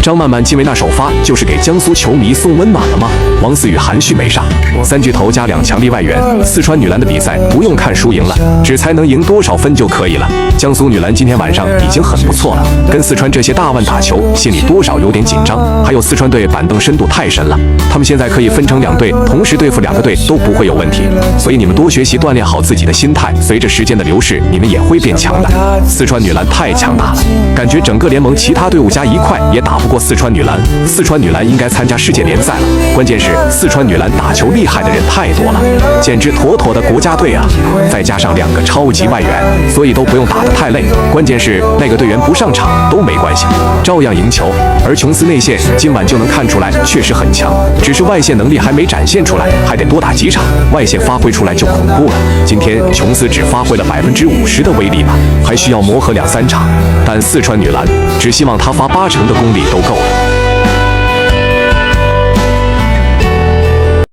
张曼曼今为那首发就是给江苏球迷送温暖了吗？王思雨含蓄没上，3巨头加2强力外援，四川女篮的比赛不用看输赢了，只猜能赢多少分就可以了。江苏女篮今天晚上已经很不错了，跟四川这些大腕打球，心里多少有点紧张。还有四川队板凳深度太深了，他们现在可以分成2队，同时对付2个队都不会有问题。所以你们多学习锻炼好自己的心态，随着时间的流逝，你们也会变强的。四川女篮太强大了，感觉整个联盟其他队伍加一块也打不过四川女篮。四川女篮应该参加世界联赛了，关键是四川女篮打球厉害的人太多了，简直妥妥的国家队啊！再加上2个超级外援，所以都不用打得太累。关键是那个队员不上场都没关系，照样赢球。而琼斯内线今晚就能看出来确实很强，只是外线能力还没展现出来，还得多打几场，外线发挥出来就恐怖了。今天琼斯只发挥了50%的威力吧，还需要磨合2-3场。但四川女篮只希望他发80%的功力都够了。